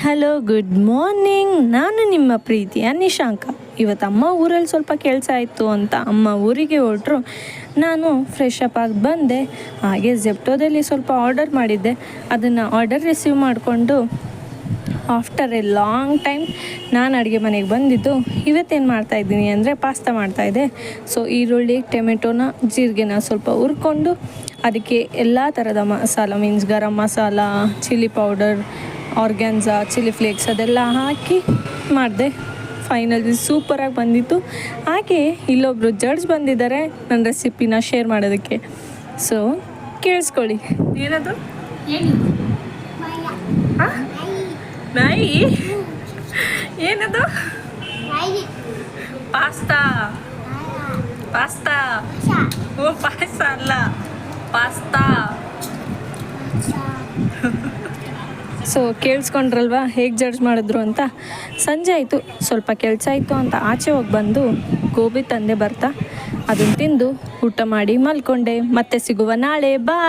Hello good morning. ನಾನು ನಿಮ್ಮ ಪ್ರೀತಿಯ ನಿಶಾಂಕ. ಇವತ್ತು ಅಮ್ಮ ಊರಲ್ಲಿ ಸ್ವಲ್ಪ ಕೆಲಸ ಆಯಿತು ಅಂತ ಅಮ್ಮ ಊರಿಗೆ ಹೊರಟ್ರು. ನಾನು ಫ್ರೆಶ್ ಅಪ್ ಆಗಿ ಬಂದೆ. ಹಾಗೆ ಜೆಪ್ಟೋದಲ್ಲಿ ಸ್ವಲ್ಪ ಆರ್ಡರ್ ಮಾಡಿದ್ದೆ. ಅದನ್ನು ಆರ್ಡರ್ ರಿಸೀವ್ ಮಾಡಿಕೊಂಡು ಆಫ್ಟರ್ ಎ ಲಾಂಗ್ ಟೈಮ್ ನಾನು ಅಡುಗೆ ಮನೆಗೆ ಬಂದಿದ್ದು. ಇವತ್ತೇನು ಮಾಡ್ತಾಯಿದ್ದೀನಿ ಅಂದರೆ ಪಾಸ್ತಾ ಮಾಡ್ತಾಯಿದ್ದೆ. ಸೊ ಈರುಳ್ಳಿ ಟೊಮೆಟೊನ ಜೀರಿಗೆನ ಸ್ವಲ್ಪ ಹುರ್ಕೊಂಡು ಅದಕ್ಕೆ ಎಲ್ಲ ಥರದ masala means garam masala, chilli powder, ಆರ್ಗ್ಯಾನ್ಸಾ, ಚಿಲ್ಲಿ ಫ್ಲೇಕ್ಸ್ ಅದೆಲ್ಲ ಹಾಕಿ ಮಾಡಿದೆ. ಫೈನಲಿ ಸೂಪರಾಗಿ ಬಂದಿತ್ತು. ಹಾಗೆ ಇಲ್ಲೊಬ್ಬರು ಜಡ್ಜ್ ಬಂದಿದ್ದಾರೆ ನನ್ನ ರೆಸಿಪಿನ ಶೇರ್ ಮಾಡೋದಕ್ಕೆ. ಸೊ ಕೇಳಿಸ್ಕೊಳ್ಳಿ. ಏನದು ನಾಯಿ? ಏನದು? ಪಾಸ್ತಾ. ಪಾಸ್ತಾ ಓ ಪಾಯಸ ಅಲ್ಲ, ಪಾಸ್ತಾ. ಸೊ ಕೇಳಿಸ್ಕೊಂಡ್ರಲ್ವಾ ಹೇಗೆ ಜಡ್ಜ್ ಮಾಡಿದ್ರು ಅಂತ. ಸಂಜೆ ಆಯಿತು, ಸ್ವಲ್ಪ ಕೆಲಸ ಆಯಿತು ಅಂತ ಆಚೆ ಹೋಗಿ ಬಂದು ಗೋಬಿ ತಂದೆ ಬರ್ತಾ ಅದನ್ನು ತಿಂದು ಊಟ ಮಾಡಿ ಮಲ್ಕೊಂಡೆ. ಮತ್ತೆ ಸಿಗುವ ನಾಳೆ. ಬಾಯ್.